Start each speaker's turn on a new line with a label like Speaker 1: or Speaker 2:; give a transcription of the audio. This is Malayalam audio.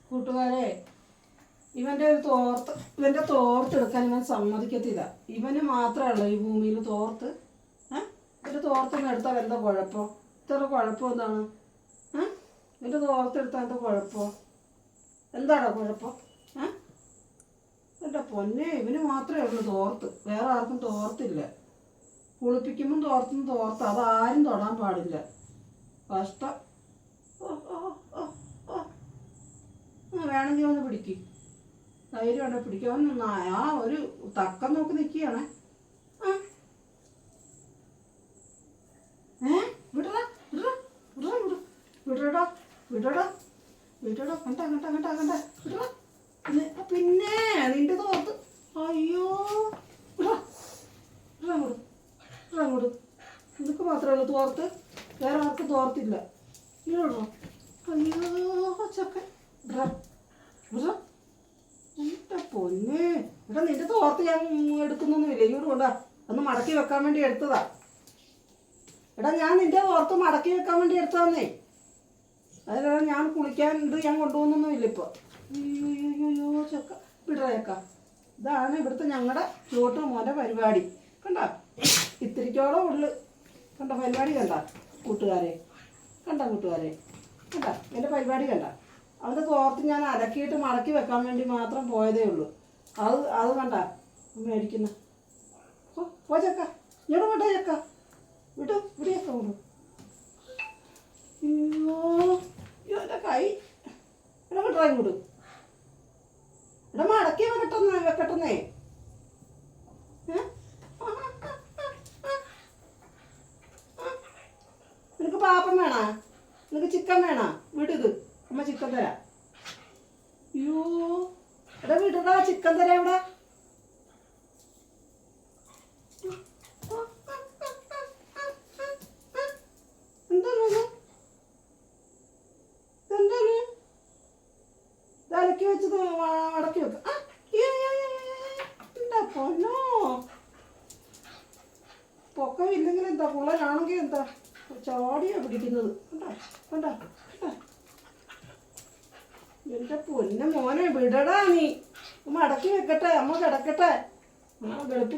Speaker 1: കൂട്ടുകാരെ, ഇവൻ്റെ തോർത്തെടുക്കാൻ ഇവൻ സമ്മതിക്കത്തില്ല. ഇവന് മാത്രമല്ല ഈ ഭൂമിയിൽ തോർത്ത്. ഇവൻ്റെ തോർത്തൊന്നും എടുത്താൽ എന്താ കുഴപ്പം? ഇത്ര കുഴപ്പം എന്താണ്? ഇവൻ്റെ തോർത്തെടുത്താൽ എന്താ കുഴപ്പം? എന്താണോ കുഴപ്പം? എൻ്റെ പൊന്നെ, ഇവന് മാത്രമേ ഉള്ളൂ തോർത്ത്, വേറെ ആർക്കും തോർത്തില്ല. കുളിപ്പിക്കുമ്പം തോർത്ത് അതാരും തൊടാൻ പാടില്ല. കഷ്ടം. വേണമെങ്കിൽ ഒന്ന് പിടിക്കും, ധൈര്യം ഉണ്ടെ പിടിക്കും. ആ ഒരു തക്കം നോക്കി നിൽക്കുകയാണ്. വിടടാ വിടടാ വിടടാ വിടടാ കണ്ട കണ്ട കണ്ട കണ്ട വിടടാ. പിന്നെ നിന്റെ തോർത്ത്. അയ്യോ അങ്ങോട്ട്. നിനക്ക് മാത്രമേ ഉള്ളൂ തോർത്ത്, വേറെ ആർക്കും തോർത്തില്ല. ഇല്ലല്ലോ. അയ്യോ ചക്കൻ. എന്റെ പൊന്നെ, എടാ നിന്റെ തോർത്ത് ഞാൻ എടുക്കുന്നൊന്നുമില്ല. ഇങ്ങോട്ട് കൊണ്ടാ, ഒന്ന് മടക്കി വെക്കാൻ വേണ്ടി എടുത്തതാ. എടാ ഞാൻ നിന്റെ തോർത്ത് മടക്കി വെക്കാൻ വേണ്ടി എടുത്തതാന്നേ. അതിലാണ് ഞാൻ കുളിക്കാൻ ഇത് ഞാൻ കൊണ്ടുപോകുന്നൊന്നുമില്ല ഇപ്പോൾ. അയ്യോ ചക്ക. വിടറ ചക്ക. ഇതാണ് ഇവിടുത്തെ ഞങ്ങളുടെ ചോട്ട് മോൻ്റെ പരിപാടി. കണ്ട ഇത്തിരിക്കോളം ഉള്ളു. കണ്ട പരിപാടി കണ്ട കൂട്ടുകാരെ, കണ്ട എൻ്റെ പരിപാടി കണ്ട. അവൻ്റെ തോർത്ത് ഞാൻ അലക്കിയിട്ട് മടക്കി വെക്കാൻ വേണ്ടി മാത്രം പോയതേ ഉള്ളൂ. അത് കണ്ട മേടിക്കുന്ന. പോ ചക്ക, ഇങ്ങോട്ട് വിട്ടോ ചക്ക, വിട്ടു ചക്ക കൊണ്ടു. അയ്യോ എൻ്റെ കൈ. എടാ വിട്ടോ ഇങ്ങോട്ട്. എടാ മടക്കി വെക്കട്ടെന്നേ. നിനക്ക് പാപ്പം വേണോ? നിനക്ക് ചിക്കൻ വേണോ? വിടിത്, അമ്മ ചിക്കൻ തരാം. അയ്യോ എടാ വിടടാ, ചിക്കൻ തരാം. ഇവിടെ ഇലക്കി വെച്ചത് മടക്കി വെക്ക. എന്താ പൊന്നോ, പൊക്കമില്ലെങ്കിൽ എന്താ, പുള്ളനാണെങ്കിൽ എന്താ ചാടിയാ പിടിക്കുന്നത്. കണ്ടാ എൻ്റെ പൊന്നെ മോനെ, വിടടാ നീ. മടക്കി വെക്കട്ടെ, അമ്മ കിടക്കട്ടെ. വെളുപ്പിന്